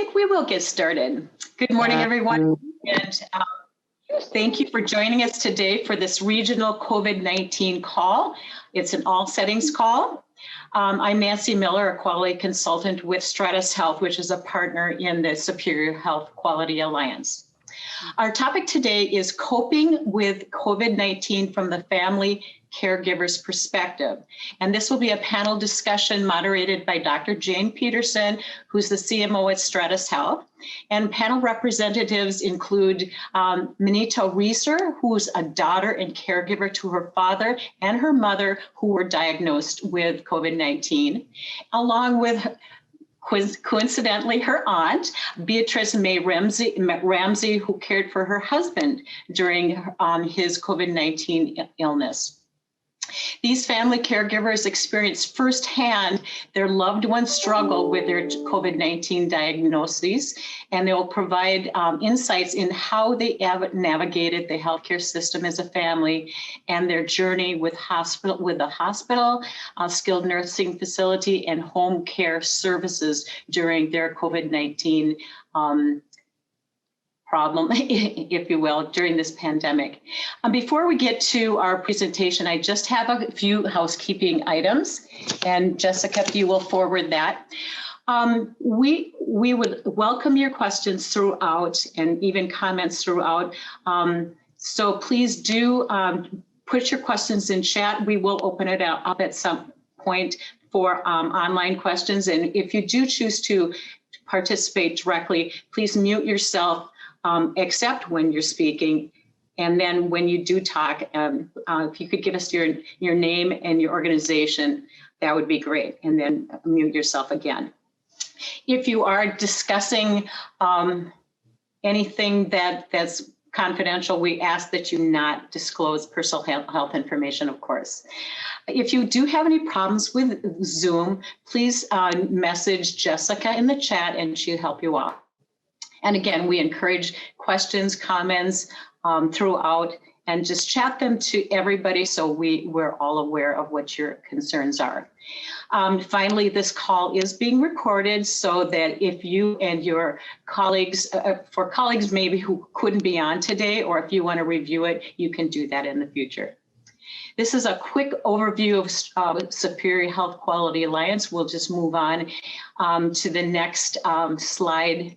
think we will get started. Good morning, everyone, and thank you for joining us today for this regional COVID-19 call. It's an all settings call. I'm Nancy Miller, a quality consultant with Stratus Health, which is a partner in the Superior Health Quality Alliance. Our topic today is coping with COVID-19 from the family caregiver's perspective. And this will be a panel discussion moderated by Dr. Jane Peterson, who's the CMO at Stratus Health. And panel representatives include Minita Reeser, who's a daughter and caregiver to her father and her mother who were diagnosed with COVID-19, along with coincidentally, her aunt, Beatrice May Ramsey, who cared for her husband during his COVID-19 illness. These family caregivers experienced firsthand their loved ones struggle with their COVID-19 diagnoses, and they will provide insights in how they navigated the healthcare system as a family and their journey with the hospital, skilled nursing facility, and home care services during their COVID-19 problem, if you will, during this pandemic. Before we get to our presentation, I just have a few housekeeping items, and Jessica, if you will forward that. We would welcome your questions throughout and even comments throughout. So please do put your questions in chat. We will open it up at some point for online questions. And if you do choose to participate directly, please mute yourself except when you're speaking. And then when you do talk, if you could give us your name and your organization, that would be great. And then mute yourself again. If you are discussing anything that's confidential, we ask that you not disclose personal health information, of course. If you do have any problems with Zoom, please message Jessica in the chat and she'll help you out. And again, we encourage questions, comments throughout, and just chat them to everybody so we're all aware of what your concerns are. Finally, this call is being recorded so that if you and your colleagues, for colleagues maybe who couldn't be on today, or if you want to review it, you can do that in the future. This is a quick overview of Superior Health Quality Alliance. We'll just move on to the next slide.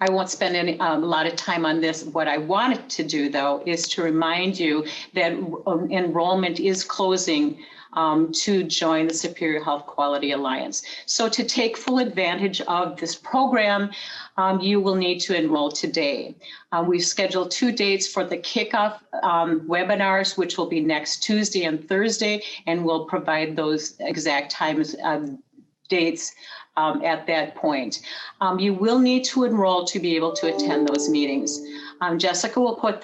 I won't spend a lot of time on this. What I wanted to do, though, is to remind you that enrollment is closing to join the Superior Health Quality Alliance. So to take full advantage of this program, you will need to enroll today. We've scheduled 2 dates for the kickoff webinars, which will be next Tuesday and Thursday, and we'll provide those exact times, dates at that point. You will need to enroll to be able to attend those meetings. Jessica will put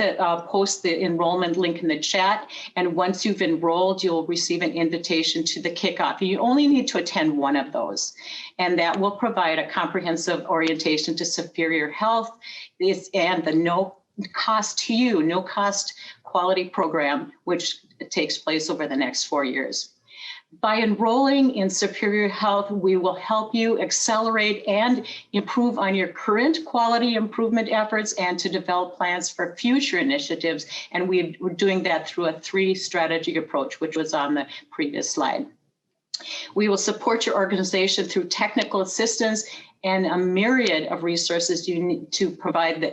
post the enrollment link in the chat, and once you've enrolled, you'll receive an invitation to the kickoff. You only need to attend one of those, and that will provide a comprehensive orientation to Superior Health and the no cost to you, no cost quality program, which takes place over the next 4 years. By enrolling in Superior Health, we will help you accelerate and improve on your current quality improvement efforts and to develop plans for future initiatives. And we're doing that through a 3-strategy approach, which was on the previous slide. We will support your organization through technical assistance and a myriad of resources you need to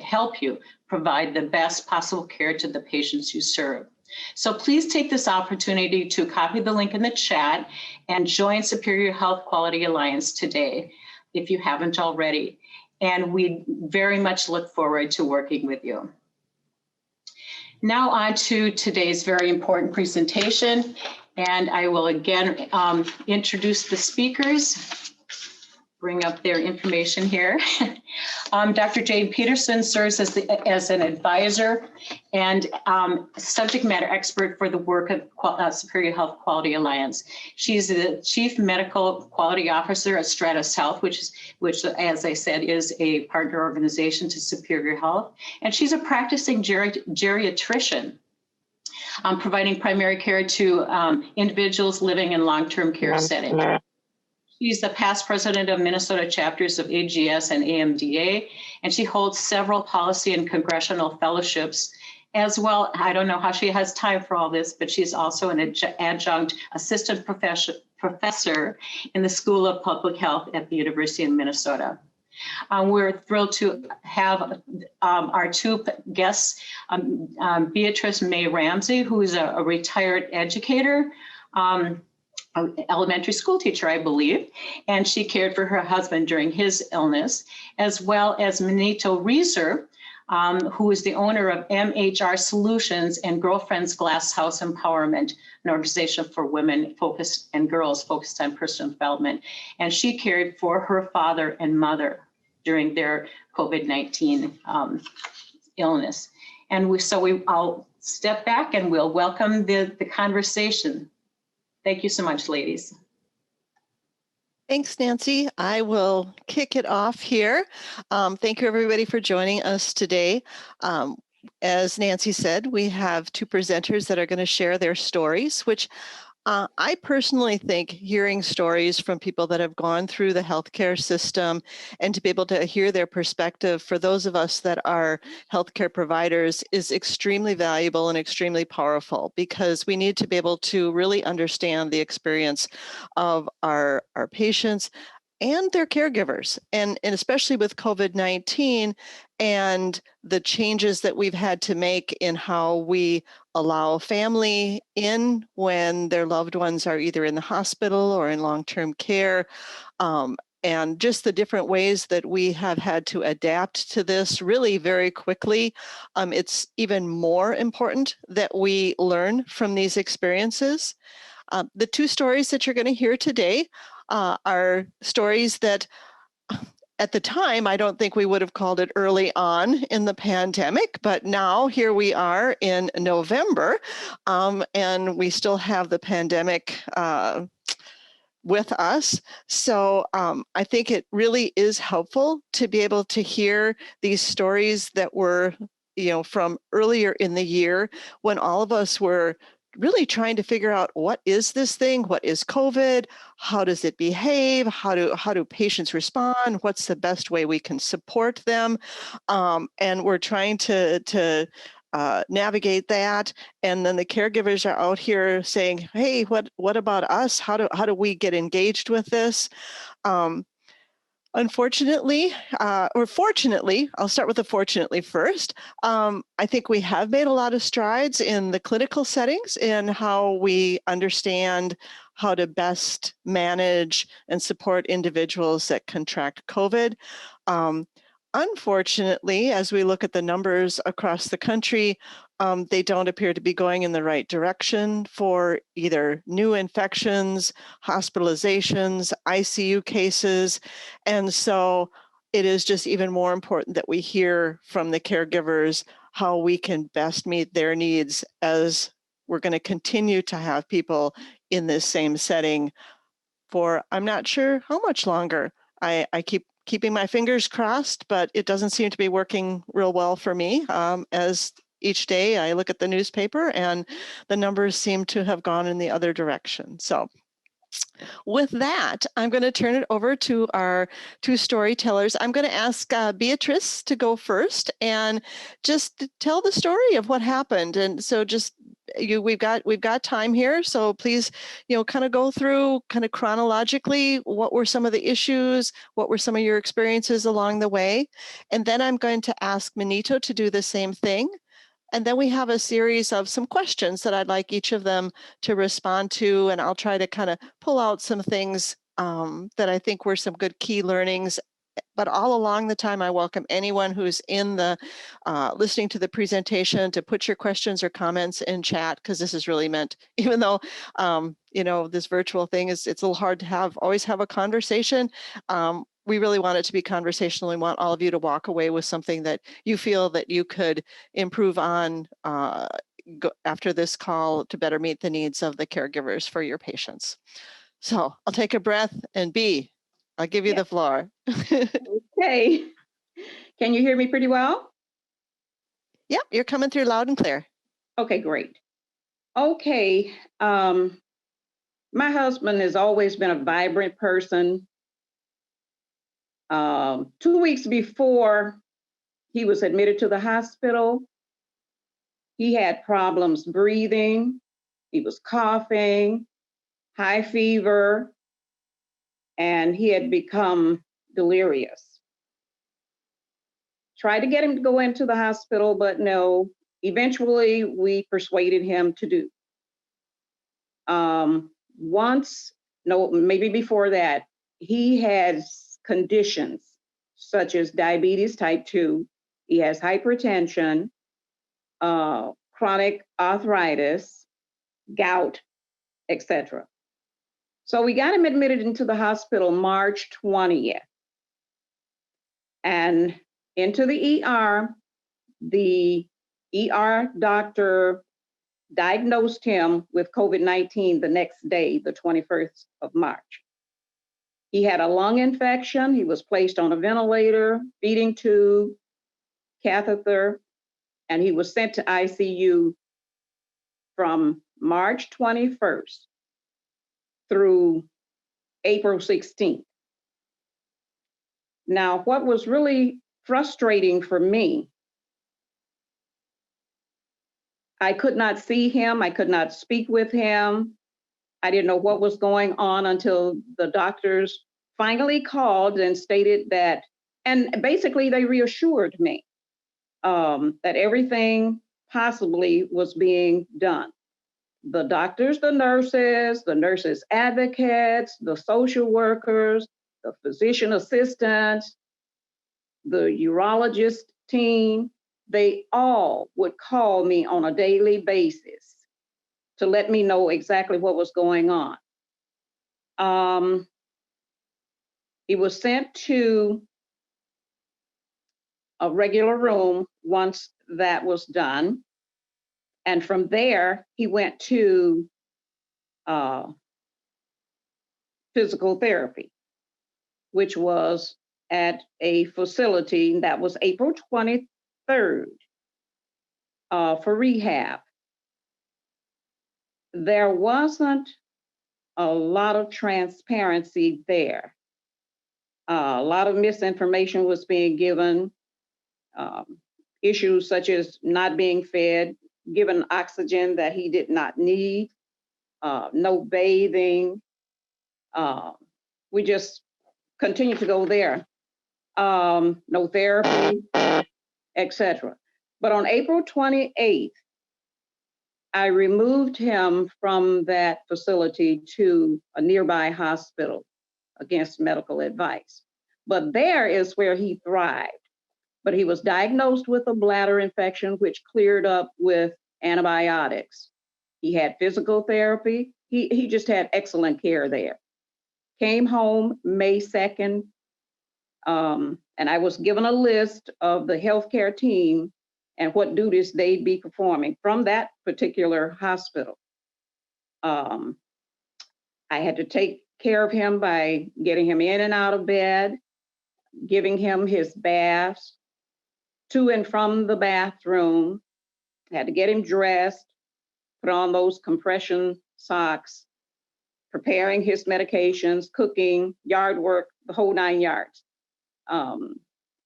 help you provide the best possible care to the patients you serve. So please take this opportunity to copy the link in the chat and join Superior Health Quality Alliance today, if you haven't already. And we very much look forward to working with you. Now on to today's very important presentation. And I will again introduce the speakers. Bring up their information here. Dr. Jane Peterson serves as an advisor and subject matter expert for the work of Superior Health Quality Alliance. She's the Chief Medical Quality Officer at Stratus Health, which, as I said, is a partner organization to Superior Health. And she's a practicing geriatrician, providing primary care to individuals living in long-term care settings. She's the past president of Minnesota chapters of AGS and AMDA, and she holds several policy and congressional fellowships as well. I don't know how she has time for all this, but she's also an adjunct assistant professor in the School of Public Health at the University of Minnesota. We're thrilled to have our two guests, Beatrice May Ramsey, who is a retired educator, elementary school teacher, I believe, and she cared for her husband during his illness, as well as Manito Reeser, who is the owner of MHR Solutions and Girlfriend's Glass House Empowerment, an organization for women focused and girls focused on personal development. And she cared for her father and mother during their COVID-19 illness. And I'll step back and we'll welcome the conversation. Thank you so much, ladies. Thanks, Nancy. I will kick it off here. Thank you, everybody, for joining us today. As Nancy said, we have two presenters that are going to share their stories, which I personally think hearing stories from people that have gone through the healthcare system and to be able to hear their perspective for those of us that are healthcare providers is extremely valuable and extremely powerful, because we need to be able to really understand the experience of our patients and their caregivers, and especially with COVID-19 and the changes that we've had to make in how we allow family in when their loved ones are either in the hospital or in long-term care, and just the different ways that we have had to adapt to this really very quickly. It's even more important that we learn from these experiences. The two stories that you're going to hear today are stories that at the time, I don't think we would have called it early on in the pandemic, but now here we are in November, and we still have the pandemic with us. So I think it really is helpful to be able to hear these stories that were, from earlier in the year when all of us were really trying to figure out, what is this thing? What is COVID? How does it behave? How do patients respond? What's the best way we can support them? And we're trying to navigate that. And then the caregivers are out here saying, hey, what about us? How do we get engaged with this? Unfortunately, or fortunately, I'll start with the fortunately first. I think we have made a lot of strides in the clinical settings in how we understand how to best manage and support individuals that contract COVID. Unfortunately, as we look at the numbers across the country, they don't appear to be going in the right direction for either new infections, hospitalizations, ICU cases. And so it is just even more important that we hear from the caregivers how we can best meet their needs, as we're going to continue to have people in this same setting for, I'm not sure how much longer. I keep keeping my fingers crossed, but it doesn't seem to be working real well for me. As each day I look at the newspaper and the numbers seem to have gone in the other direction. So with that, I'm going to turn it over to our two storytellers. I'm going to ask Beatrice to go first and just tell the story of what happened. And so just we've got time here, so please, kind of go through kind of chronologically what were some of the issues, what were some of your experiences along the way, and then I'm going to ask Manito to do the same thing. And then we have a series of some questions that I'd like each of them to respond to, and I'll try to kind of pull out some things that I think were some good key learnings. But all along the time, I welcome anyone who's in the listening to the presentation to put your questions or comments in chat, because this is really meant, even though this virtual thing it's a little hard to always have a conversation. We really want it to be conversational. We want all of you to walk away with something that you feel that you could improve on after this call to better meet the needs of the caregivers for your patients. So I'll take a breath, and I'll give you the floor. Okay. Can you hear me pretty well? Yep, you're coming through loud and clear. Okay, great. Okay. My husband has always been a vibrant person. 2 weeks before he was admitted to the hospital, he had problems breathing. He was coughing, high fever, and he had become delirious. Tried to get him to go into the hospital, but no. Eventually, we persuaded him to do. Maybe before that, he has conditions such as diabetes type 2. He has hypertension, chronic arthritis, gout, etc. So we got him admitted into the hospital March 20th. And into the ER, the ER doctor diagnosed him with COVID-19 the next day, the 21st of March. He had a lung infection. He was placed on a ventilator, feeding tube, catheter, and he was sent to ICU from March 21st through April 16th. Now, what was really frustrating for me, I could not see him. I could not speak with him. I didn't know what was going on until the doctors finally called and stated that, and basically they reassured me that everything possibly was being done. The doctors, the nurses advocates, the social workers, the physician assistants, the urologist team, they all would call me on a daily basis to let me know exactly what was going on. He was sent to a regular room once that was done. And from there, he went to physical therapy, which was at a facility that was April 23rd for rehab. There wasn't a lot of transparency there. A lot of misinformation was being given. Issues such as not being fed, given oxygen that he did not need, no bathing. We just continue to go there. No therapy, etc. But on April 28th, I removed him from that facility to a nearby hospital against medical advice. But there is where he thrived. But he was diagnosed with a bladder infection, which cleared up with antibiotics. He had physical therapy. He just had excellent care there. Came home May 2nd, and I was given a list of the healthcare team and what duties they'd be performing from that particular hospital. I had to take care of him by getting him in and out of bed, giving him his baths, to and from the bathroom. I had to get him dressed, put on those compression socks, preparing his medications, cooking, yard work, the whole 9 yards.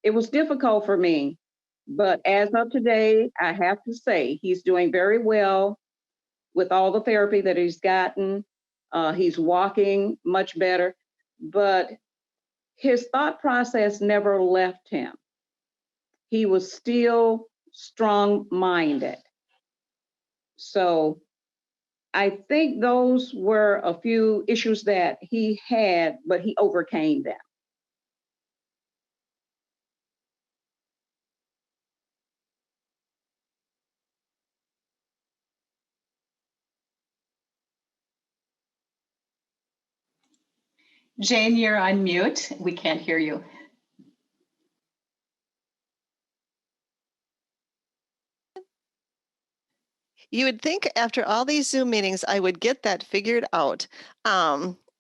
It was difficult for me, but as of today, I have to say he's doing very well with all the therapy that he's gotten. He's walking much better, but his thought process never left him. He was still strong-minded. So I think those were a few issues that he had, but he overcame them. Jane, you're on mute. We can't hear you. You would think after all these Zoom meetings, I would get that figured out.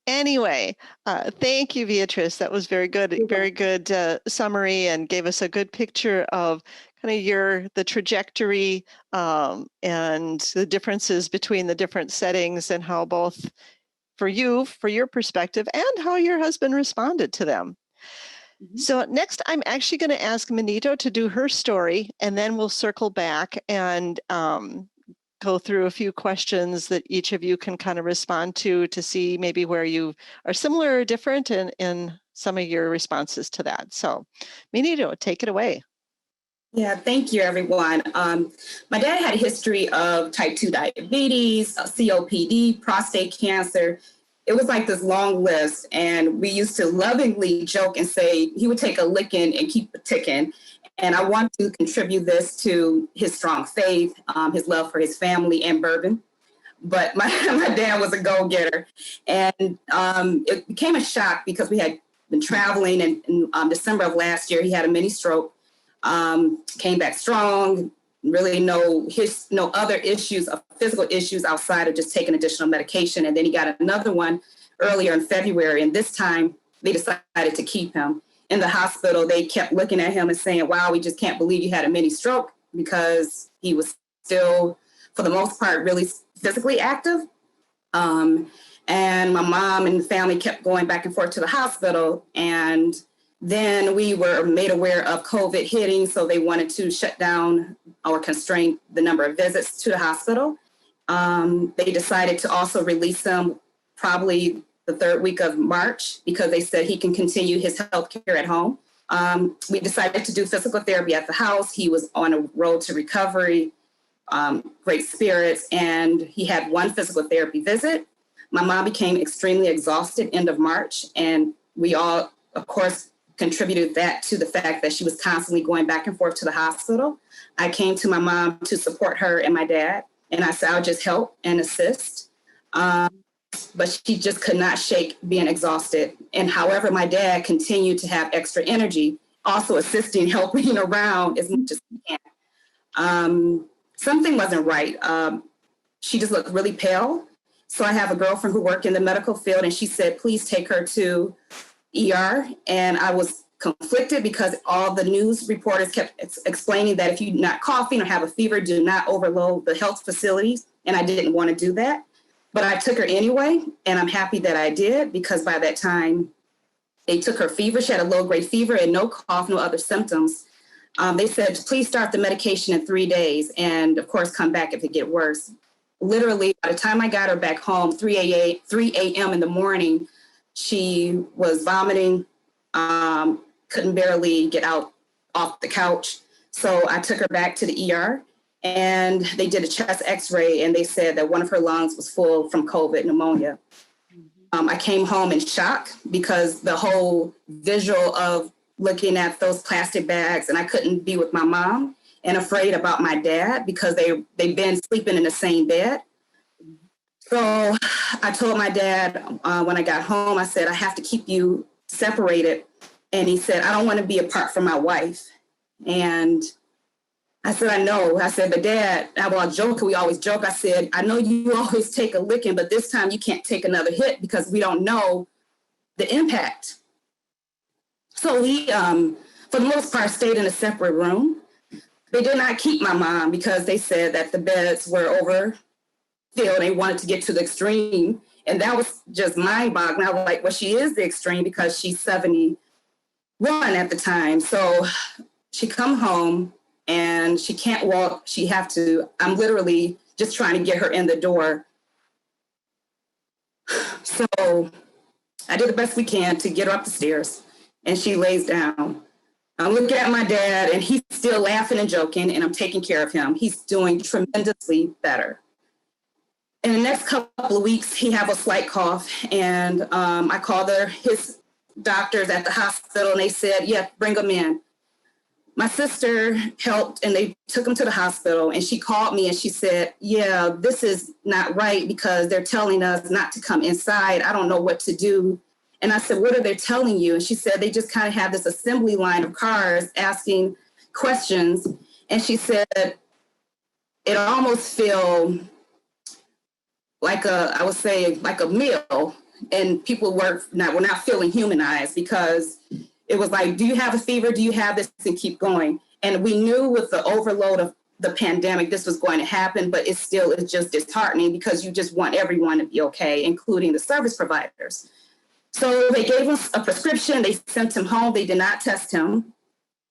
Anyway, thank you, Beatrice. That was very good, very good summary, and gave us a good picture of kind of the trajectory and the differences between the different settings and how both for you, for your perspective, and how your husband responded to them. So next, I'm actually going to ask Manito to do her story, and then we'll circle back and go through a few questions that each of you can kind of respond to see maybe where you are similar or different in some of your responses to that. So Manito, take it away. Yeah, thank you, everyone. My dad had a history of type 2 diabetes, COPD, prostate cancer. It was like this long list, and we used to lovingly joke and say he would take a licking and keep a ticking. And I want to contribute this to his strong faith, his love for his family and bourbon. But my dad was a go-getter. And it became a shock because we had been traveling, and in December of last year, he had a mini stroke, came back strong, really no other issues, physical issues outside of just taking additional medication. And then he got another one earlier in February. And this time they decided to keep him in the hospital. They kept looking at him and saying, wow, we just can't believe you had a mini stroke, because he was still, for the most part, really physically active. And my mom and the family kept going back and forth to the hospital. And then we were made aware of COVID hitting, so they wanted to shut down or constrain the number of visits to the hospital. They decided to also release him probably the third week of March, because they said he can continue his health care at home. We decided to do physical therapy at the house. He was on a road to recovery, great spirits, and he had one physical therapy visit. My mom became extremely exhausted end of March, and we all, of course, contributed that to the fact that she was constantly going back and forth to the hospital. I came to my mom to support her and my dad, and I said I'll just help and assist. But she just could not shake being exhausted. And however, my dad continued to have extra energy, also assisting, helping around as much as he can. Something wasn't right. She just looked really pale. So I have a girlfriend who worked in the medical field, and she said, please take her to ER. And I was conflicted because all the news reporters kept explaining that if you're not coughing or have a fever, do not overload the health facilities. And I didn't want to do that. But I took her anyway, and I'm happy that I did, because by that time, they took her fever. She had a low-grade fever and no cough, no other symptoms. They said, please start the medication in 3 days, and of course, come back if it get worse. Literally, by the time I got her back home, 3 a.m. in the morning, she was vomiting, couldn't barely get out off the couch. So I took her back to the ER, and they did a chest x-ray, and they said that one of her lungs was full from COVID pneumonia. I came home in shock because the whole visual of looking at those plastic bags, and I couldn't be with my mom, and afraid about my dad because they've been sleeping in the same bed. So I told my dad when I got home, I said, I have to keep you separated. And he said, I don't want to be apart from my wife. And I said, I know. I said, but Dad, we always joke. I said, I know you always take a licking, but this time you can't take another hit because we don't know the impact. So he, for the most part, stayed in a separate room. They did not keep my mom because they said that the beds were overfilled. They wanted to get to the extreme. And that was just mind-boggling. I was like, well, she is the extreme because she's 71 at the time. So she come home and she can't walk. I'm literally just trying to get her in the door. So I did the best we can to get her up the stairs, and she lays down. I'm looking at my dad, and he's still laughing and joking, and I'm taking care of him. He's doing tremendously better. In the next couple of weeks, he have a slight cough, and I called his doctors at the hospital, and they said, yeah, bring him in. My sister helped, and they took him to the hospital, and she called me, and she said, yeah, this is not right because they're telling us not to come inside. I don't know what to do. And I said, what are they telling you? And she said, they just kind of have this assembly line of cars asking questions. And she said, it almost feel like a meal. And people were not feeling humanized because it was like, do you have a fever? Do you have this? And keep going. And we knew with the overload of the pandemic, this was going to happen, but it still is just disheartening because you just want everyone to be okay, including the service providers. So they gave us a prescription, they sent him home, they did not test him.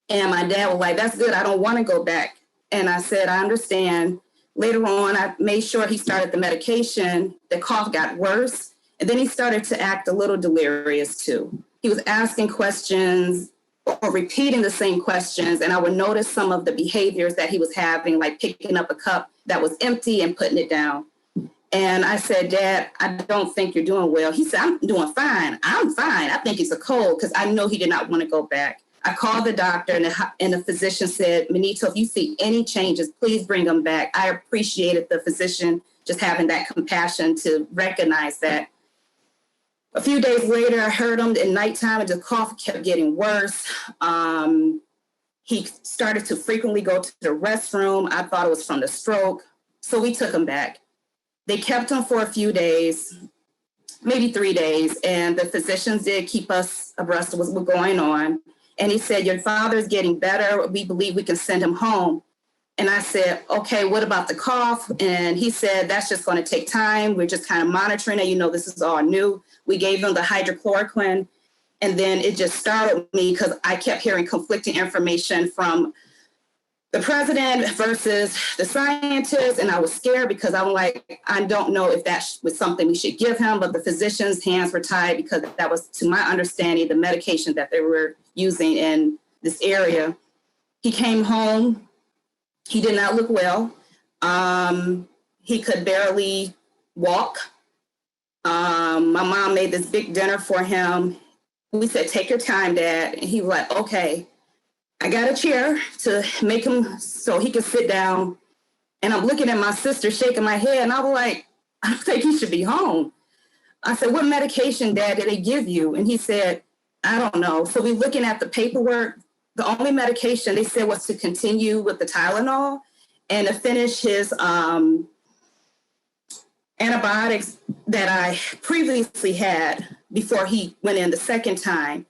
And my dad was like, that's good, I don't want to go back. And I said, I understand. Later on, I made sure he started the medication, the cough got worse, and then he started to act a little delirious too. He was asking questions or repeating the same questions, and I would notice some of the behaviors that he was having, like picking up a cup that was empty and putting it down. And I said, Dad, I don't think you're doing well. He said, I'm doing fine. I'm fine. I think it's a cold, because I know he did not want to go back. I called the doctor, and the physician said, Manito, if you see any changes, please bring him back. I appreciated the physician just having that compassion to recognize that. A few days later, I heard him at nighttime, and the cough kept getting worse. He started to frequently go to the restroom. I thought it was from the stroke. So we took him back. They kept him for a few days, maybe 3 days, and the physicians did keep us abreast of what was going on. And he said, your father's getting better. We believe we can send him home. And I said, okay, what about the cough? And he said, that's just going to take time. We're just kind of monitoring it. You know, this is all new. We gave him the hydrochloroquine. And then it just startled me because I kept hearing conflicting information from the president versus the scientists. And I was scared because I'm like, I don't know if that was something we should give him. But the physician's hands were tied because that was, to my understanding, the medication that they were using in this area. He came home. He did not look well. He could barely walk. My mom made this big dinner for him. We said, take your time, Dad. And he was like, okay. I got a chair to make him so he could sit down. And I'm looking at my sister shaking my head. And I was like, I don't think he should be home. I said, what medication, Dad, did they give you? And he said, I don't know. So we're looking at the paperwork. The only medication they said was to continue with the Tylenol and to finish his antibiotics that I previously had before he went in the second time.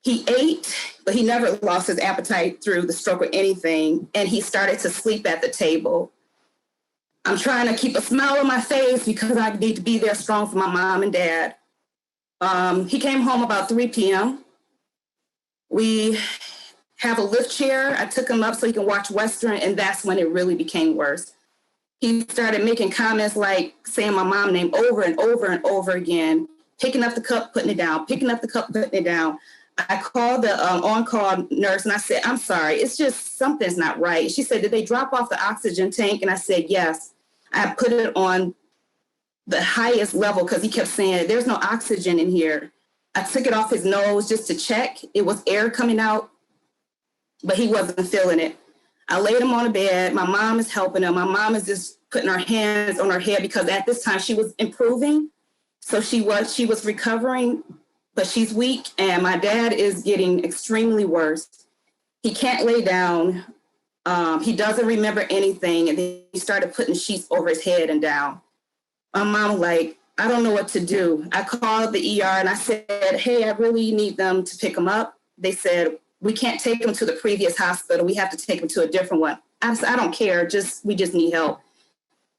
He ate, but he never lost his appetite through the stroke or anything. And he started to sleep at the table. I'm trying to keep a smile on my face because I need to be there strong for my mom and dad. He came home about 3 p.m. We have a lift chair. I took him up so he can watch Western, and that's when it really became worse. He started making comments like saying my mom's name over and over and over again, picking up the cup, putting it down, picking up the cup, putting it down. I called the on-call nurse and I said, I'm sorry, it's just something's not right. She said, did they drop off the oxygen tank? And I said, yes. I put it on the highest level because he kept saying, there's no oxygen in here. I took it off his nose just to check. It was air coming out, but he wasn't feeling it. I laid him on a bed. My mom is helping him. My mom is just putting her hands on her head because at this time she was improving. So she was recovering, but she's weak. And my dad is getting extremely worse. He can't lay down. He doesn't remember anything. And then he started putting sheets over his head and down. My mom was like, I don't know what to do. I called the ER and I said, hey, I really need them to pick him up. They said, we can't take him to the previous hospital. We have to take him to a different one. I said, I don't care. We just need help.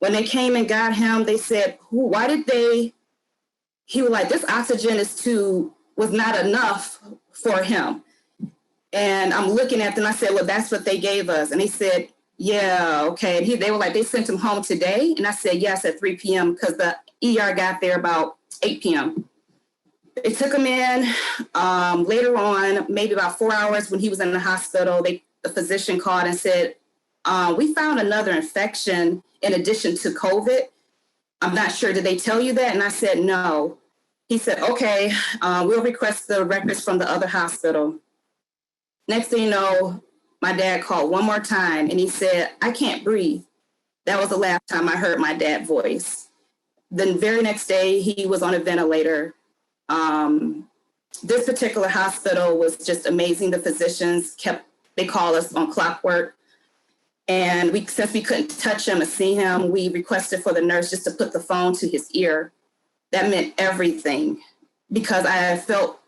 When they came and got him, they said, why did they? He was like, this oxygen was not enough for him. And I'm looking at them. I said, well, that's what they gave us. And they said, yeah, okay. And they were like, they sent him home today. And I said, yes, at 3 p.m. because the ER got there about 8 p.m. They took him in later on, maybe about 4 hours when he was in the hospital. The physician called and said, we found another infection in addition to COVID. I'm not sure. Did they tell you that? And I said, no. He said, okay, we'll request the records from the other hospital. Next thing you know, my dad called one more time and he said, I can't breathe. That was the last time I heard my dad's voice. The very next day, he was on a ventilator. This particular hospital was just amazing. The physicians they call us on clockwork. And since we couldn't touch him and see him, we requested for the nurse just to put the phone to his ear. That meant everything because I felt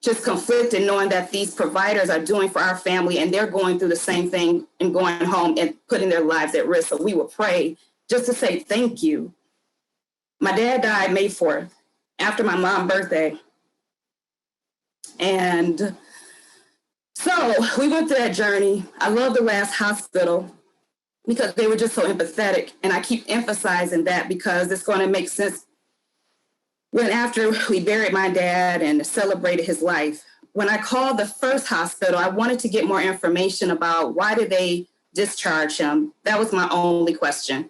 just conflicted knowing that these providers are doing for our family and they're going through the same thing and going home and putting their lives at risk. So we would pray just to say thank you. My dad died May 4th after my mom's birthday. And so we went through that journey. I love the last hospital because they were just so empathetic. And I keep emphasizing that because it's going to make sense when after we buried my dad and celebrated his life. When I called the first hospital, I wanted to get more information about why did they discharge him. That was my only question.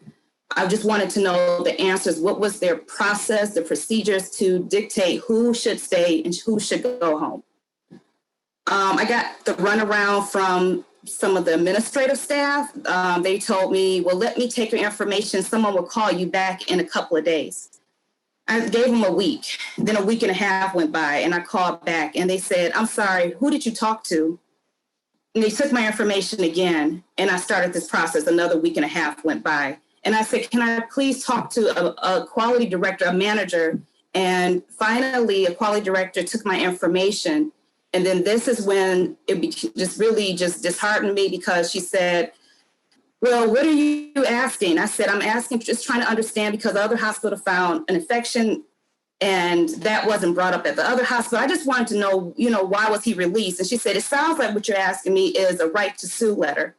I just wanted to know the answers. What was their process, the procedures to dictate who should stay and who should go home? I got the runaround from some of the administrative staff. They told me, well, let me take your information. Someone will call you back in a couple of days. I gave them a week. Then a week and a half went by and I called back and they said, I'm sorry, who did you talk to? And they took my information again and I started this process. Another week and a half went by. And I said, can I please talk to a quality director, a manager? And finally, a quality director took my information. And then this is when it just really just disheartened me because she said, well, what are you asking? I said, I'm asking, just trying to understand because the other hospital found an infection and that wasn't brought up at the other hospital. I just wanted to know, why was he released? And she said, it sounds like what you're asking me is a right to sue letter.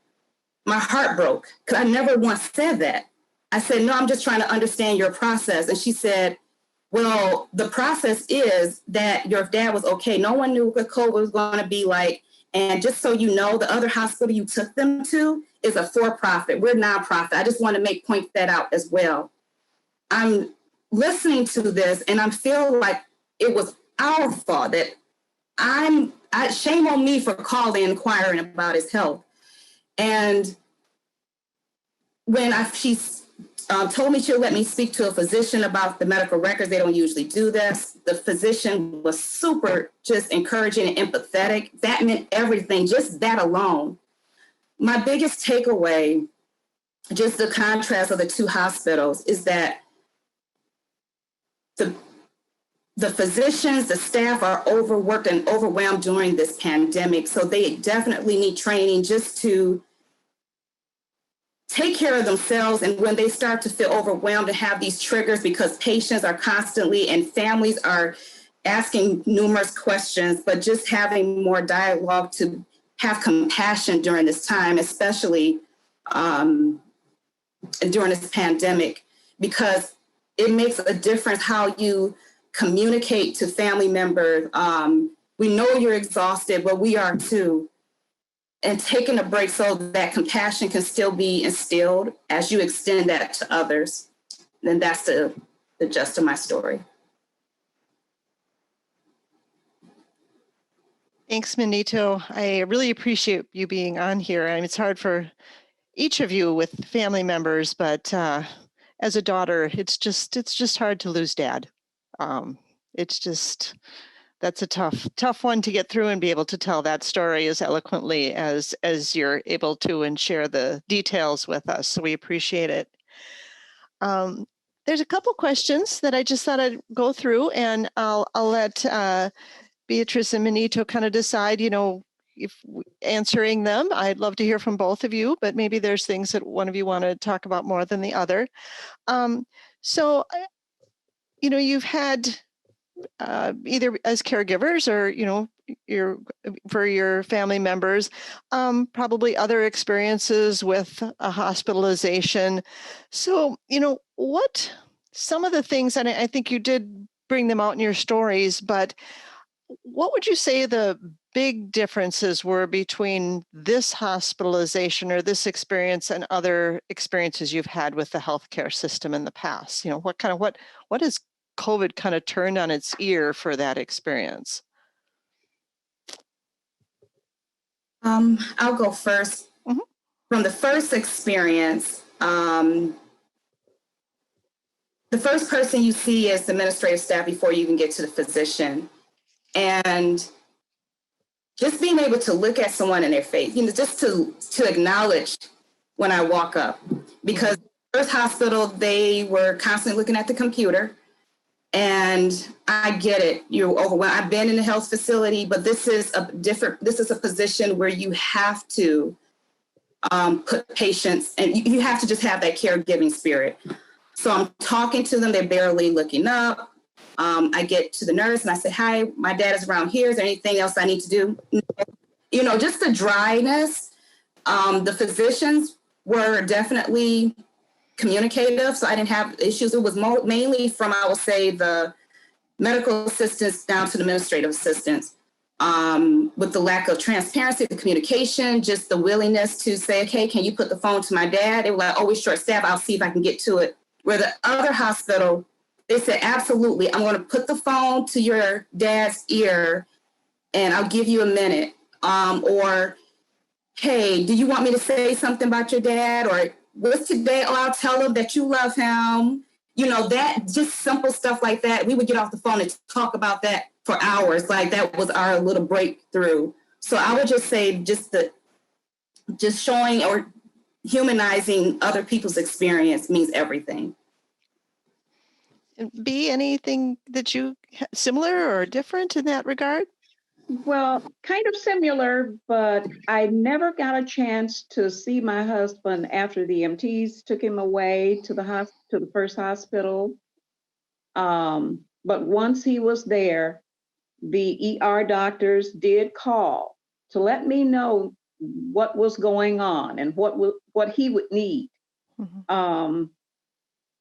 My heart broke because I never once said that. I said, no, I'm just trying to understand your process. And she said, well, the process is that your dad was okay. No one knew what COVID was going to be like. And just so you know, the other hospital you took them to is a for-profit. We're nonprofit. I just want to point that out as well. I'm listening to this and I feel like it was our fault that shame on me for calling and inquiring about his health. And when she told me she'll let me speak to a physician about the medical records, they don't usually do this. The physician was super just encouraging and empathetic. That meant everything, just that alone. My biggest takeaway, just the contrast of the two hospitals, is that the physicians, the staff are overworked and overwhelmed during this pandemic. So they definitely need training just to take care of themselves. And when they start to feel overwhelmed and have these triggers because patients are constantly and families are asking numerous questions, but just having more dialogue to have compassion during this time, especially during this pandemic, because it makes a difference how you communicate to family members. We know you're exhausted, but we are too. And taking a break so that compassion can still be instilled as you extend that to others. Then that's the gist of my story. Thanks, Manito. I really appreciate you being on here. I mean, it's hard for each of you with family members, but as a daughter, it's just hard to lose dad. That's a tough one to get through and be able to tell that story as eloquently as you're able to and share the details with us. So we appreciate it. There's a couple questions that I just thought I'd go through, and I'll let Beatrice and Manito kind of decide, if answering them. I'd love to hear from both of you, but maybe there's things that one of you want to talk about more than the other. So, you've had either as caregivers or, for your family members, probably other experiences with a hospitalization. So, what some of the things, and I think you did bring them out in your stories, but what would you say the big differences were between this hospitalization or this experience and other experiences you've had with the healthcare system in the past? What has COVID kind of turned on its ear for that experience? I'll go first. Mm-hmm. From the first experience, the first person you see is the administrative staff before you even get to the physician. And just being able to look at someone in their face, just to acknowledge when I walk up. Because first hospital, they were constantly looking at the computer. And I get it. You're overwhelmed. I've been in a health facility, but this is a position where you have to put patients, and you have to just have that caregiving spirit. So I'm talking to them. They're barely looking up. I get to the nurse and I say, hi, my dad is around here. Is there anything else I need to do? You know, just the dryness. The physicians were definitely communicative, so I didn't have issues. It was mainly from, I will say, the medical assistants down to the administrative assistants. With the lack of transparency, the communication, just the willingness to say, okay, can you put the phone to my dad? They were like, oh, we're short staffed. I'll see if I can get to it. Where the other hospital, they said, absolutely, I'm going to put the phone to your dad's ear and I'll give you a minute. Or, hey, do you want me to say something about your dad? Or what's today? Oh, I'll tell him that you love him. You know, that just simple stuff like that. We would get off the phone and talk about that for hours. Like that was our little breakthrough. So I would just say just showing or humanizing other people's experience means everything. B, anything that you similar or different in that regard? Well, kind of similar, but I never got a chance to see my husband after the EMTs took him away to the first hospital. But once he was there, the ER doctors did call to let me know what was going on and what he would need. Mm-hmm.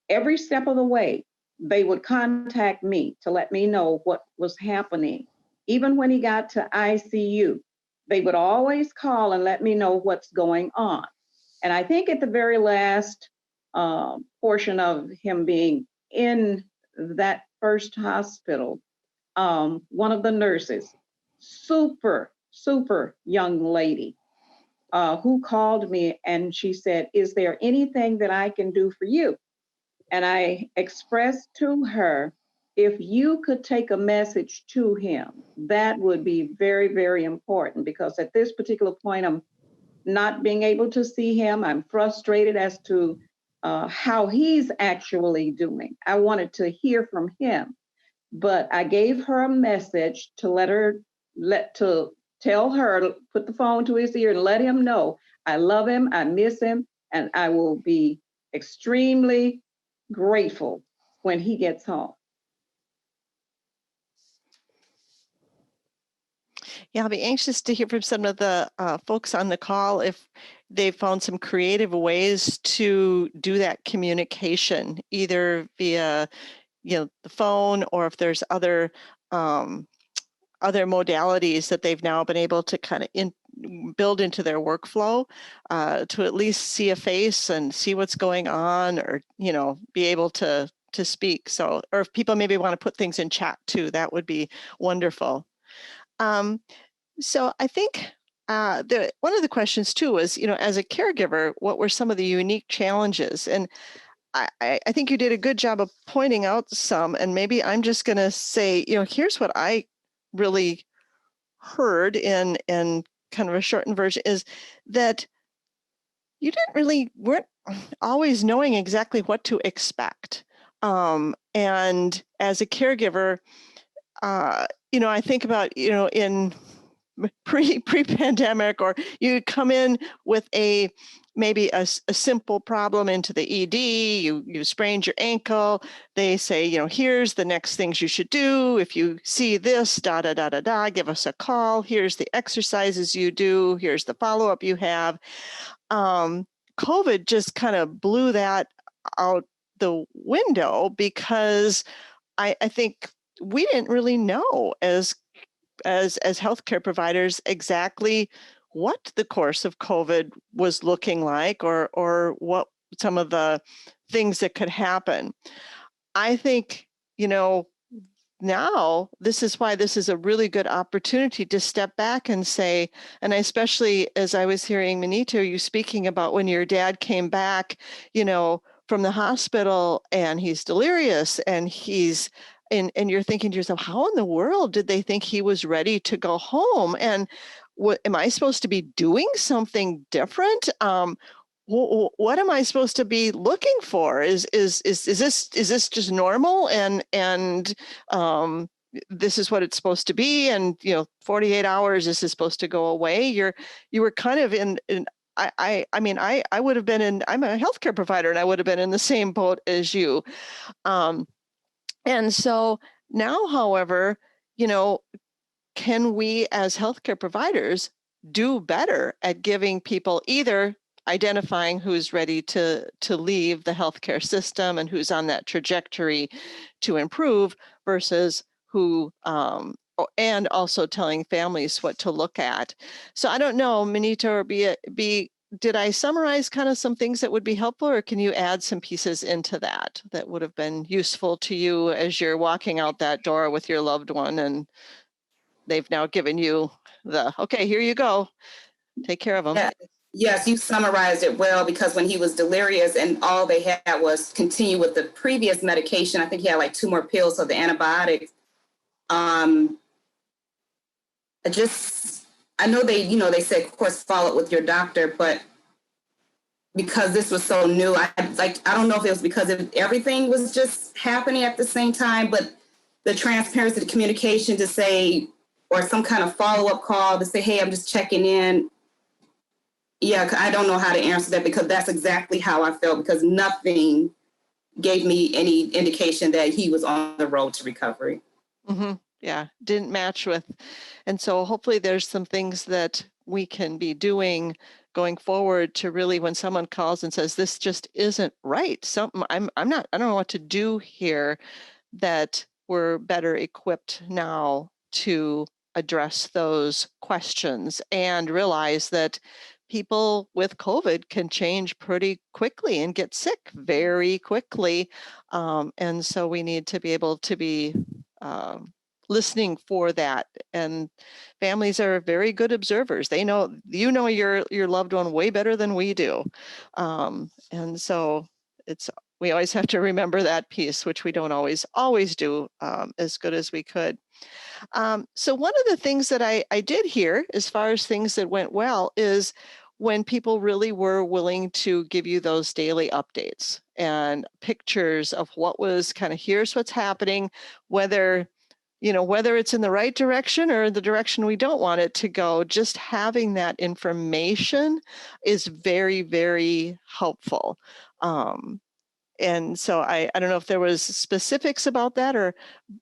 Every step of the way, they would contact me to let me know what was happening. Even when he got to ICU, they would always call and let me know what's going on. And I think at the very last portion of him being in that first hospital, one of the nurses, super young lady, who called me and she said, is there anything that I can do for you? And I expressed to her, if you could take a message to him, that would be very, very important, because at this particular point, I'm not being able to see him. I'm frustrated as to how he's actually doing. I wanted to hear from him, but I gave her a message to tell her to put the phone to his ear and let him know I love him, I miss him, and I will be extremely grateful when he gets home. Yeah, I'll be anxious to hear from some of the folks on the call if they found some creative ways to do that communication, either via, the phone, or if there's other modalities that they've now been able to kind of build into their workflow to at least see a face and see what's going on, or be able to speak. So, or if people maybe want to put things in chat too, that would be wonderful. So I think one of the questions too was, as a caregiver, what were some of the unique challenges? And I think you did a good job of pointing out some, and maybe I'm just going to say, here's what I really heard in kind of a shortened version, is that you weren't always knowing exactly what to expect. And as a caregiver, I think about, in pre-pandemic, or you come in with maybe a simple problem into the ED, you sprained your ankle, they say, here's the next things you should do. If you see this, give us a call. Here's the exercises you do. Here's the follow-up you have. COVID just kind of blew that out the window, because I think we didn't really know as healthcare providers exactly what the course of COVID was looking like, or what some of the things that could happen. I think, now this is why this is a really good opportunity to step back and say, and especially as I was hearing Manito, you speaking about when your dad came back, from the hospital, and he's delirious, and and you're thinking to yourself, how in the world did they think he was ready to go home? And what am I supposed to be doing something different? what am I supposed to be looking for? Is this just normal? And this is what it's supposed to be. And 48 hours, this is supposed to go away. You were kind of in I mean, I would have been in, I'm a healthcare provider, and I would have been in the same boat as you. And so now, however, can we as healthcare providers do better at giving people either identifying who's ready to leave the healthcare system and who's on that trajectory to improve versus who, and also telling families what to look at. So I don't know, Manita or B, did I summarize kind of some things that would be helpful, or can you add some pieces into that would have been useful to you as you're walking out that door with your loved one and they've now given you okay, here you go, take care of them? Yeah. Yes, you summarized it well, because when he was delirious and all they had was continue with the previous medication, I think he had like 2 more pills of the antibiotics. I know they said, of course, follow it with your doctor, but because this was so new, I don't know if it was because everything was just happening at the same time, but the transparency, the communication to say, or some kind of follow-up call to say, hey, I'm just checking in. Yeah, I don't know how to answer that, because that's exactly how I felt, because nothing gave me any indication that he was on the road to recovery. Mm-hmm. Yeah, didn't match with. And so hopefully there's some things that we can be doing going forward to really, when someone calls and says, this just isn't right, something I don't know what to do here, that we're better equipped now to address those questions and realize that people with COVID can change pretty quickly and get sick very quickly. And so we need to be able to be listening for that. And families are very good observers. They know, your loved one way better than we do. And so we always have to remember that piece, which we don't always do as good as we could. So one of the things that I did hear, as far as things that went well, is when people really were willing to give you those daily updates and pictures of what was kind of, here's what's happening, whether it's in the right direction or the direction we don't want it to go. Just having that information is very, very helpful. And so I don't know if there was specifics about that or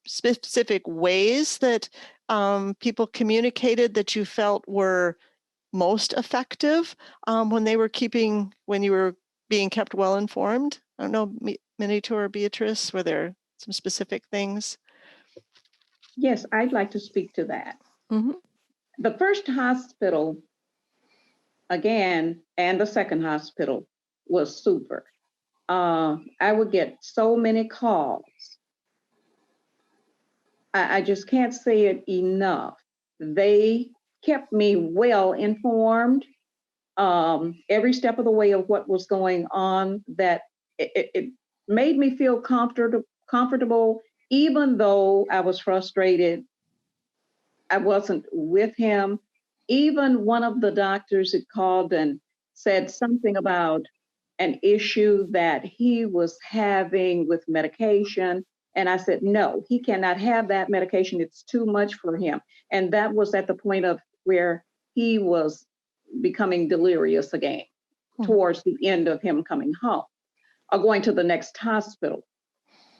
specific ways that people communicated that you felt were most effective when you were being kept well informed. I don't know, Manita or Beatrice, were there some specific things? Yes, I'd like to speak to that. Mm-hmm. The first hospital, again, and the second hospital was super. I would get so many calls. I just can't say it enough. They kept me well informed every step of the way of what was going on, that it made me feel comfortable, even though I was frustrated. I wasn't with him. Even one of the doctors had called and said something about an issue that he was having with medication. And I said, no, he cannot have that medication. It's too much for him. And that was at the point of where he was becoming delirious again, towards the end of him coming home or going to the next hospital.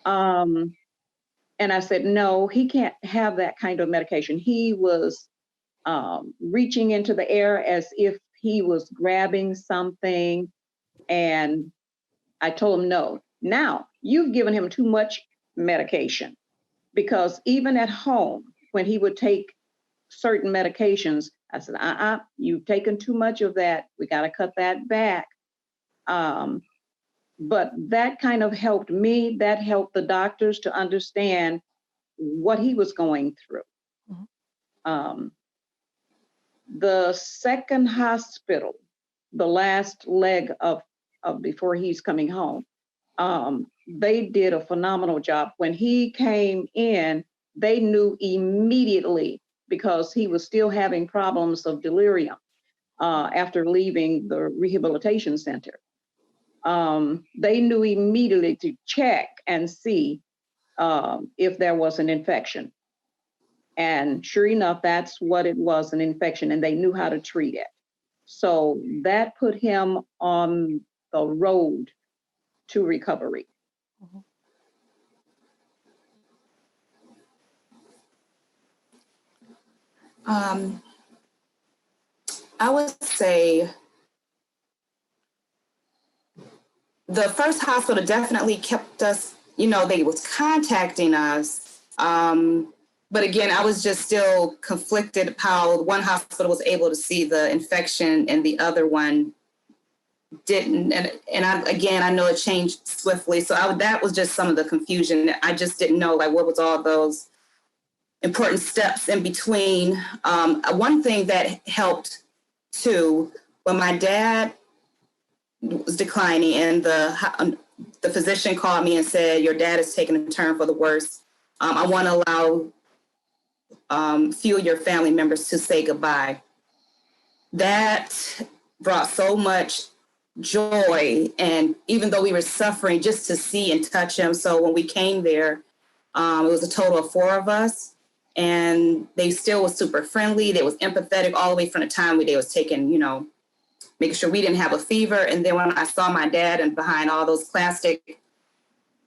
And I said, no, he can't have that kind of medication. He was reaching into the air as if he was grabbing something. And I told him, no, now you've given him too much medication, because even at home, when he would take certain medications, I said, you've taken too much of that. We got to cut that back. But that kind of helped me. That helped the doctors to understand what he was going through. Mm-hmm. The second hospital, the last leg of before he's coming home, they did a phenomenal job. When he came in, they knew immediately, because he was still having problems of delirium. after leaving the rehabilitation center. They knew immediately to check and see if there was an infection. And sure enough, that's what it was, an infection, and they knew how to treat it. So that put him on the road to recovery. I would say the first hospital definitely kept us, they was contacting us. But again, I was just still conflicted how one hospital was able to see the infection and the other one didn't. And I know it changed swiftly. So that was just some of the confusion. I just didn't know what was all those important steps in between. One thing that helped too, when my dad was declining and the physician called me and said, your dad is taking a turn for the worse. I want to allow few of your family members to say goodbye. That brought so much joy. And even though we were suffering, just to see and touch him. So when we came there, it was a total of 4 of us. And they still was super friendly. They was empathetic all the way from the time they was taking, making sure we didn't have a fever. And then when I saw my dad and behind all those plastic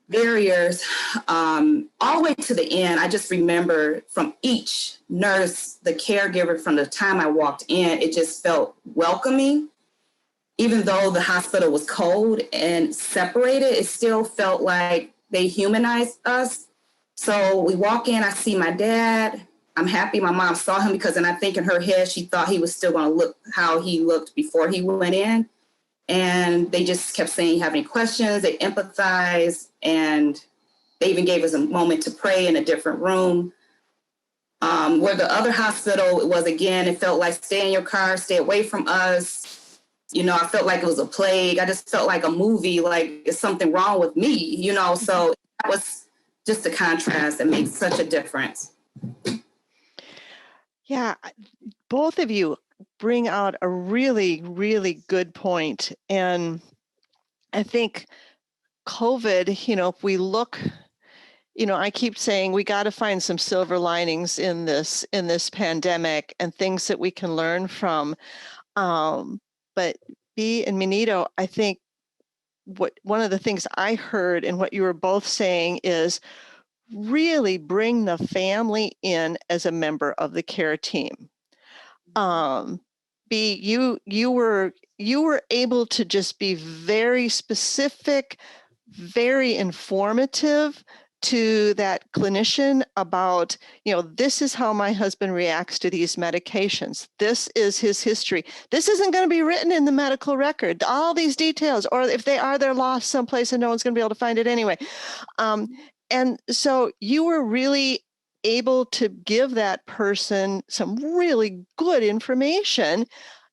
barriers, all the way to the end, I just remember from each nurse, the caregiver, from the time I walked in, it just felt welcoming. Even though the hospital was cold and separated, it still felt like they humanized us. So we walk in, I see my dad. I'm happy my mom saw him, because then I think in her head, she thought he was still going to look how he looked before he went in. And they just kept saying, you have any questions? They empathized, and they even gave us a moment to pray in a different room. Where the other hospital, it felt like stay in your car, stay away from us. I felt like it was a plague. I just felt like a movie, like it's something wrong with me, so that was just a contrast that makes such a difference. Yeah, both of you bring out a really, really good point. And I think COVID, if we look, I keep saying we got to find some silver linings in this pandemic and things that we can learn from. But Bea and Manito, I think one of the things I heard and what you were both saying is really bring the family in as a member of the care team. Bea, you were able to just be very specific, very informative to that clinician about, this is how my husband reacts to these medications. This is his history. This isn't going to be written in the medical record, all these details, or if they are, they're lost someplace and no one's going to be able to find it anyway. And so you were really able to give that person some really good information.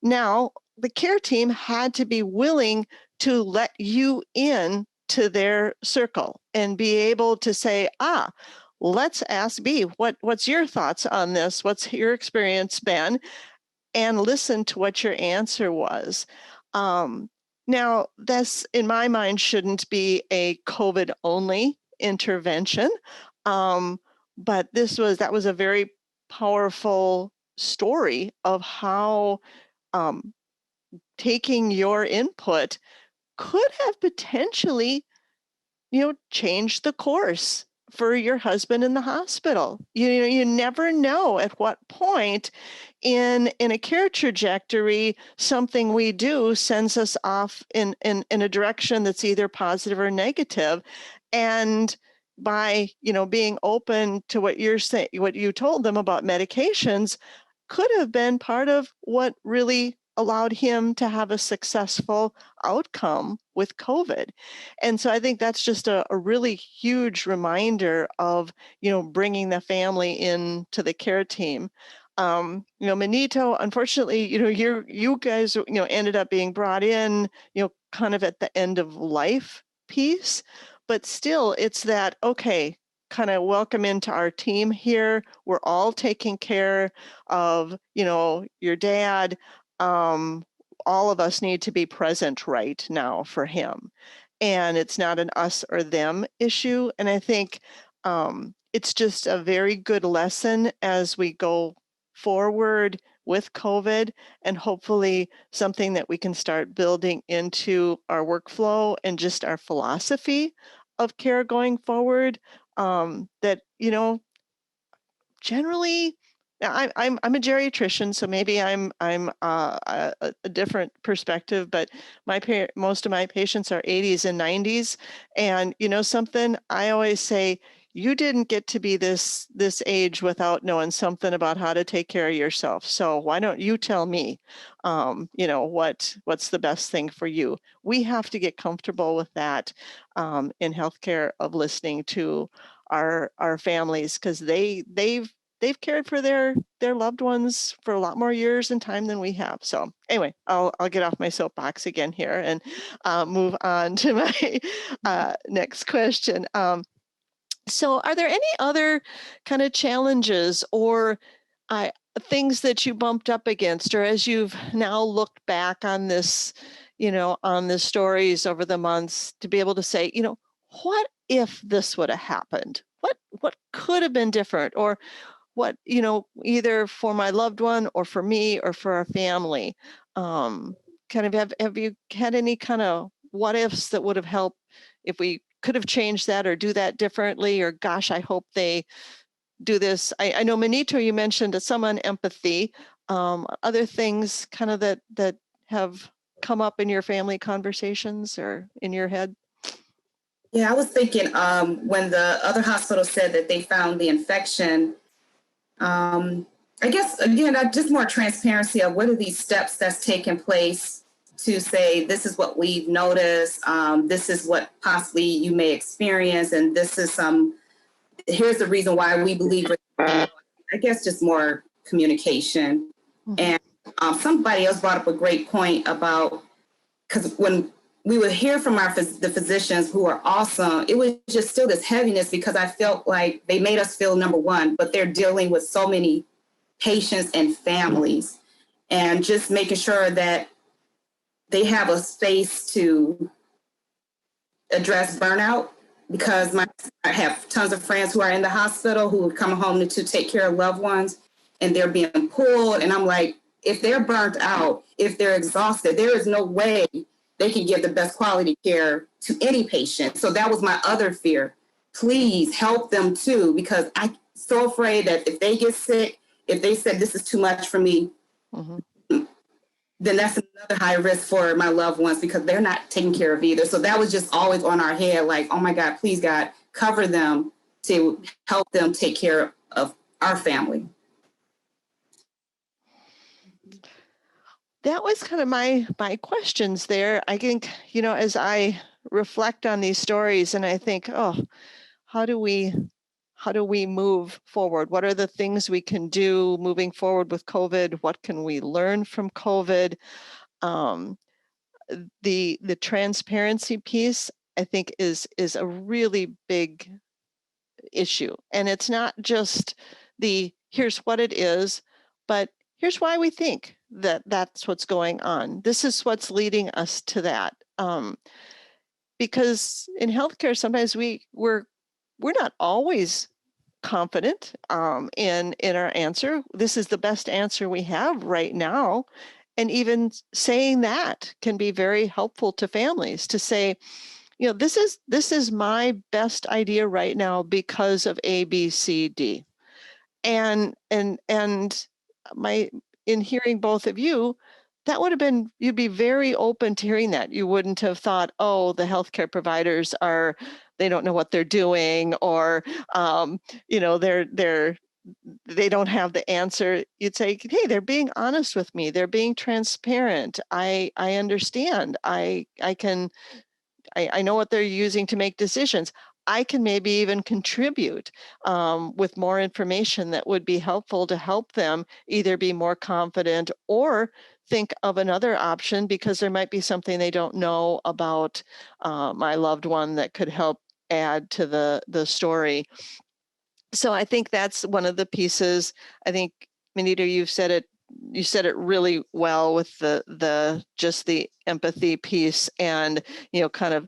Now, the care team had to be willing to let you in to their circle and be able to say, let's ask Bea, what's your thoughts on this? What's your experience been? And listen to what your answer was. Now, this, in my mind, shouldn't be a COVID only intervention. But that was a very powerful story of how taking your input could have potentially, changed the course for your husband in the hospital. You never know at what point in a care trajectory something we do sends us off in a direction that's either positive or negative. And by being open to what you're saying, what you told them about medications could have been part of what really allowed him to have a successful outcome with COVID. And so I think that's just a really huge reminder of, bringing the family into the care team. Manito, unfortunately, you guys, ended up being brought in, kind of at the end of life piece, but still it's that, okay, kind of welcome into our team here. We're all taking care of, your dad. all of us need to be present right now for him. And it's not an us or them issue. And I think it's just a very good lesson as we go forward with COVID, and hopefully something that we can start building into our workflow and just our philosophy of care going forward. That, you know, generally, I'm a geriatrician, so maybe I'm a different perspective, but most of my patients are 80s and 90s, and you know something, I always say, you didn't get to be this age without knowing something about how to take care of yourself. So why don't you tell me, you know, what's the best thing for you? We have to get comfortable with that in healthcare, of listening to our families, because they've cared for their loved ones for a lot more years and time than we have. So anyway, I'll get off my soapbox again here and move on to my next question. So are there any other kind of challenges or things that you bumped up against, or as you've now looked back on this, you know, on the stories over the months, to be able to say, you know, what if this would have happened? What could have been different? Or what, you know, either for my loved one or for me or for our family? Kind of have you had any kind of what ifs that would have helped if we could have changed that or do that differently? Or gosh, I hope they do this. I know, Manito, you mentioned some on empathy. Other things kind of that have come up in your family conversations or in your head? Yeah, I was thinking when the other hospital said that they found the infection, I guess, again, just more transparency of what are these steps that's taken place to say, this is what we've noticed, this is what possibly you may experience, and this is here's the reason why we believe it. I guess just more communication. Mm-hmm. And somebody else brought up a great point about, because when we would hear from the physicians who are awesome, it was just still this heaviness, because I felt like they made us feel number one, but they're dealing with so many patients and families, and just making sure that they have a space to address burnout, because I have tons of friends who are in the hospital who have come home to take care of loved ones, and they're being pulled. And I'm like, if they're burnt out, if they're exhausted, there is no way they can give the best quality care to any patient. So that was my other fear. Please help them too, because I'm so afraid that if they get sick, if they said this is too much for me, mm-hmm. then that's another high risk for my loved ones, because they're not taken care of either. So that was just always on our head, like, oh my God, please God, cover them to help them take care of our family. That was kind of my questions there. I think, you know, as I reflect on these stories and I think, oh, how do we move forward? What are the things we can do moving forward with COVID? What can we learn from COVID? The transparency piece, I think, is a really big issue. And it's not just here's what it is, but here's why we think that's what's going on. This is what's leading us to that. Because in healthcare, sometimes we're not always confident in our answer. This is the best answer we have right now. And even saying that can be very helpful to families, to say, you know, this is my best idea right now because of A, B, C, D. And in hearing both of you, that would have been, you'd be very open to hearing that. You wouldn't have thought, oh, the healthcare providers they don't know what they're doing, or you know, they don't have the answer. You'd say, hey, they're being honest with me. They're being transparent. I understand. I know what they're using to make decisions. I can maybe even contribute with more information that would be helpful to help them either be more confident or think of another option, because there might be something they don't know about my loved one that could help add to the story. So I think that's one of the pieces. I think, Manito, you've said it you said it really well with the just the empathy piece, and kind of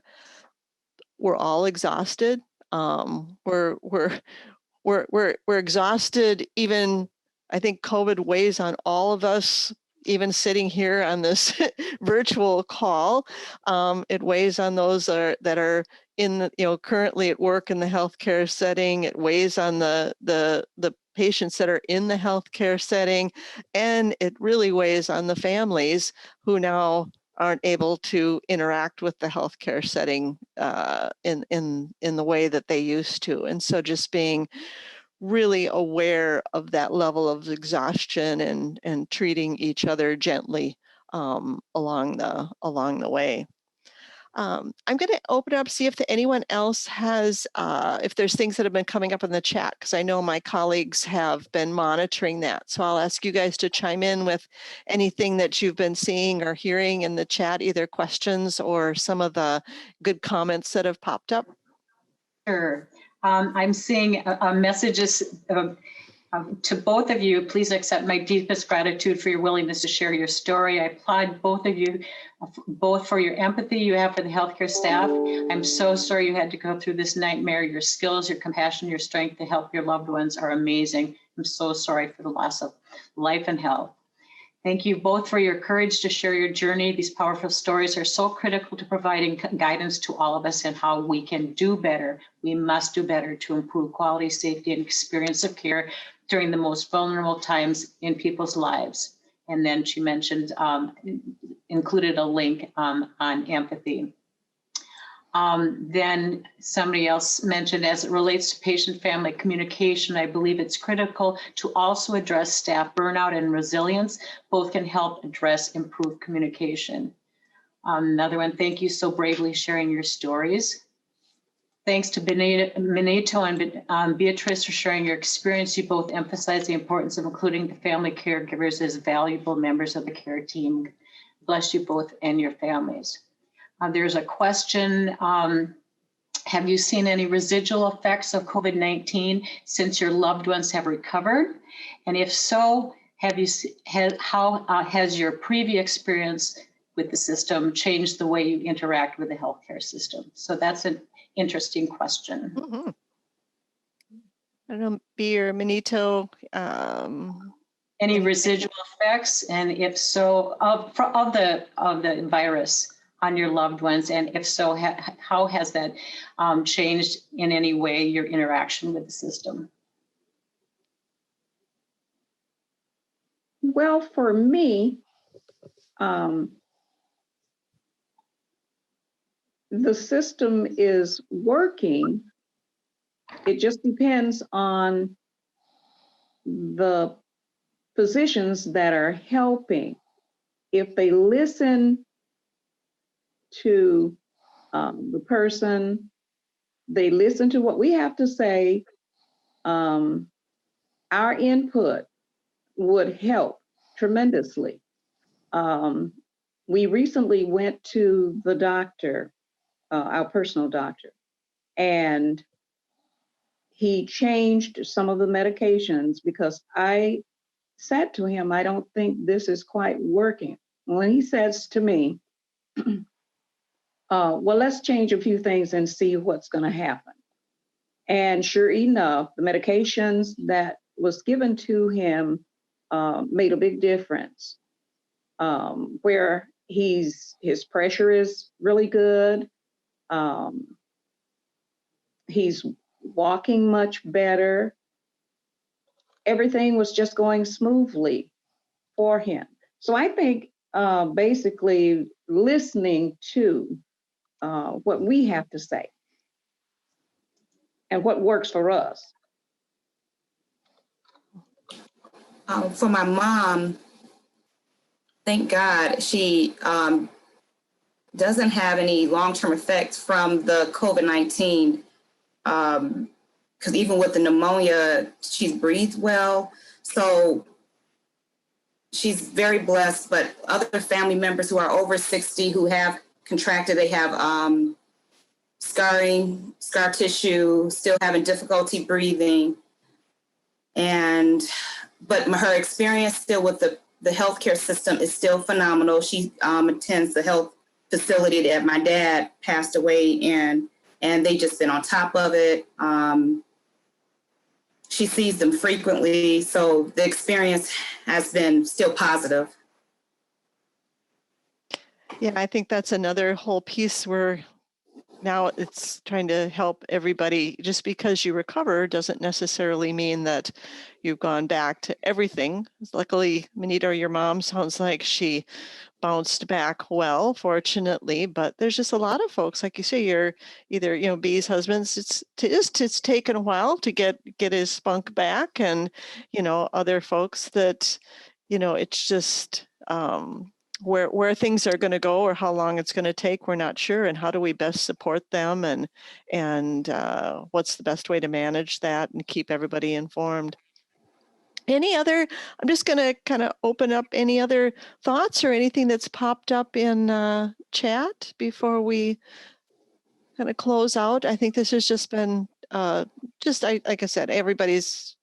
we're all exhausted. We're exhausted. Even I think COVID weighs on all of us. Even sitting here on this virtual call, it weighs on those that are in the, currently at work in the healthcare setting. It weighs on the patients that are in the healthcare setting, and it really weighs on the families who now aren't able to interact with the healthcare setting in the way that they used to. And so just being really aware of that level of exhaustion and treating each other gently along the way. I'm going to open up, see if anyone else has, if there's things that have been coming up in the chat, because I know my colleagues have been monitoring that. So I'll ask you guys to chime in with anything that you've been seeing or hearing in the chat, either questions or some of the good comments that have popped up. Sure. I'm seeing messages to both of you. Please accept my deepest gratitude for your willingness to share your story. I applaud both of you, both for your empathy you have for the healthcare staff. I'm so sorry you had to go through this nightmare. Your skills, your compassion, your strength to help your loved ones are amazing. I'm so sorry for the loss of life and health. Thank you both for your courage to share your journey. These powerful stories are so critical to providing guidance to all of us in how we can do better. We must do better to improve quality, safety, and experience of care during the most vulnerable times in people's lives. And then she mentioned, included a link on empathy. Then somebody else mentioned, as it relates to patient-family communication, I believe it's critical to also address staff burnout and resilience. Both can help address improved communication. Another one, thank you so bravely sharing your stories. Thanks to Benito and Beatrice for sharing your experience. You both emphasize the importance of including the family caregivers as valuable members of the care team. Bless you both and your families. There's a question, have you seen any residual effects of COVID-19 since your loved ones have recovered? And if so, how has your previous experience with the system changed the way you interact with the healthcare system? So that's an interesting question. Mm-hmm. I don't know, B or Benito. Any residual effects, and if so, of the virus on your loved ones, and if so, how has that changed in any way your interaction with the system? Well, for me, the system is working. It just depends on the physicians that are helping. If they listen to the person, they listen to what we have to say, our input would help tremendously. We recently went to the doctor, our personal doctor, and he changed some of the medications because I said to him, I don't think this is quite working. When he says to me, well, let's change a few things and see what's going to happen. And sure enough, the medications that was given to him made a big difference. Where his pressure is really good. He's walking much better. Everything was just going smoothly for him. So I think basically listening to what we have to say and what works for us. For my mom, thank God she doesn't have any long-term effects from the COVID-19. Because even with the pneumonia, she's breathed well. So she's very blessed, but other family members who are over 60 who have contracted, they have scar tissue, still having difficulty breathing. But her experience still with the the healthcare system is still phenomenal. She attends the health facility that my dad passed away in, and they just been on top of it. She sees them frequently, so the experience has been still positive. Yeah, I think that's another whole piece where now it's trying to help everybody. Just because you recover doesn't necessarily mean that you've gone back to everything. Luckily, Manita, your mom sounds like she bounced back well, fortunately, but there's just a lot of folks, like you say, you're either, B's husband's, it's taken a while to get his spunk back, and, other folks that, it's just, where things are going to go or how long it's going to take, we're not sure. And how do we best support them, and what's the best way to manage that and keep everybody informed? I'm just going to kind of open up any other thoughts or anything that's popped up in chat before we kind of close out. I think this has just been like I said,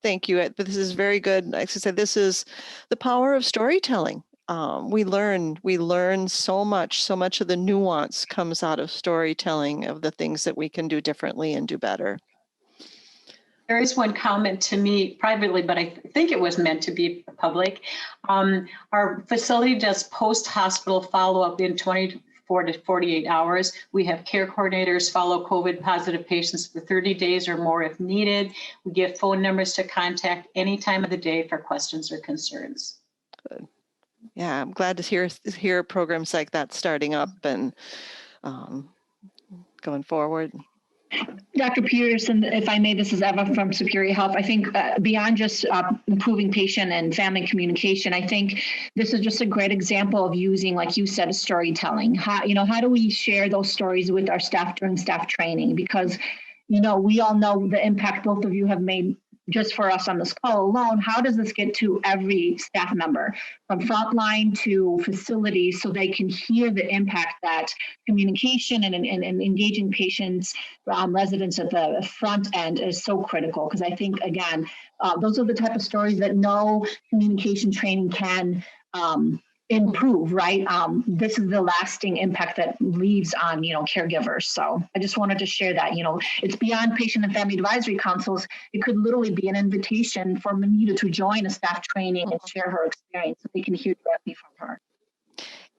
thank you. This is very good. Like I said, this is the power of storytelling. We learn so much of the nuance comes out of storytelling of the things that we can do differently and do better. There is one comment to me privately, but I think it was meant to be public. Our facility does post-hospital follow-up in 24 to 48 hours. We have care coordinators follow COVID positive patients for 30 days or more if needed. We give phone numbers to contact any time of the day for questions or concerns. Good. Yeah, I'm glad to hear programs like that starting up and going forward. Dr. Peterson, if I may, this is Eva from Superior Health. I think beyond just improving patient and family communication, I think this is just a great example of using, like you said, storytelling. How do we share those stories with our staff during staff training? Because, we all know the impact both of you have made just for us on this call alone. How does this get to every staff member from frontline to facilities so they can hear the impact that communication and engaging patients, residents at the front end is so critical? Because I think, again, those are the type of stories that no communication training can improve, right? This is the lasting impact that leaves on, caregivers. So I just wanted to share that, it's beyond patient and family advisory councils. It could literally be an invitation for Manita to join a staff training and share her experience so they can hear directly from her.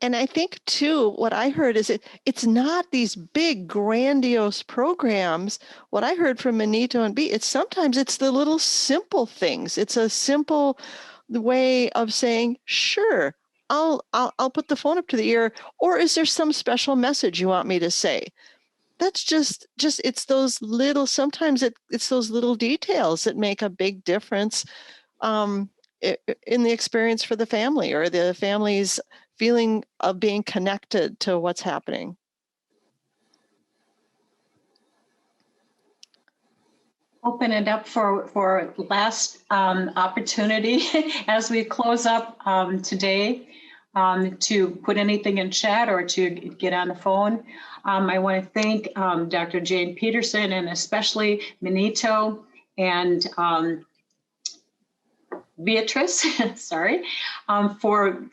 And I think too, what I heard is it's not these big grandiose programs. What I heard from Manito and B, sometimes it's the little simple things. It's a simple way of saying, sure, I'll put the phone up to the ear, or is there some special message you want me to say? That's just it's those little, sometimes it's those little details that make a big difference in the experience for the family or the family's feeling of being connected to what's happening. Open it up for last opportunity as we close up today. To put anything in chat or to get on the phone. I want to thank Dr. Jane Peterson and especially Manito and Beatrice, sorry, for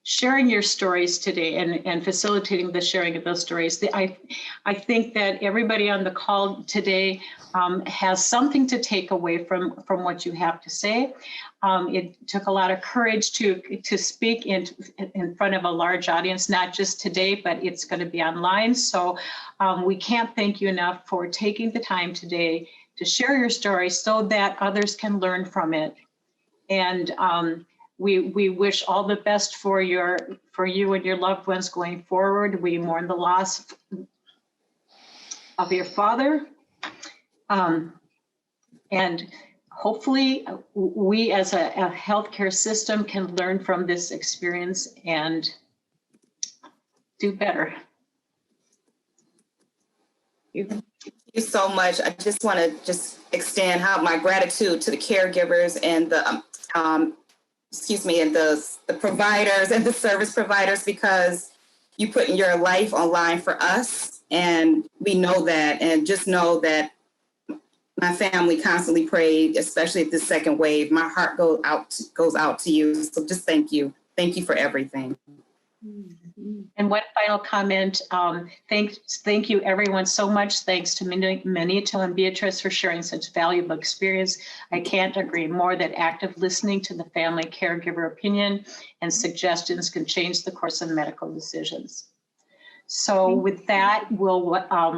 sharing your stories today and facilitating the sharing of those stories. I think that everybody on the call today has something to take away from what you have to say. It took a lot of courage to speak in front of a large audience, not just today, but it's going to be online. So we can't thank you enough for taking the time today to share your story so that others can learn from it. And we wish all the best for you and your loved ones going forward. We mourn the loss of your father. And hopefully we as a healthcare system can learn from this experience and do better. Thank you so much. I just want to extend my gratitude to the caregivers and the providers and the service providers, because you put your life on line for us, and we know that, and just know that my family constantly prayed, especially at the second wave. My heart goes out to you. So just thank you. Thank you for everything. And one final comment, thank you everyone so much. Thanks to Manito and Beatrice for sharing such valuable experience. I can't agree more that active listening to the family caregiver opinion and suggestions can change the course of medical decisions. So with that, we'll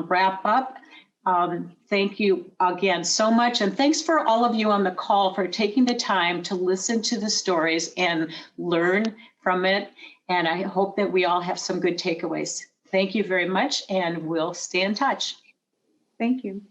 wrap up. Thank you again so much. And thanks for all of you on the call for taking the time to listen to the stories and learn from it. And I hope that we all have some good takeaways. Thank you very much, and we'll stay in touch. Thank you.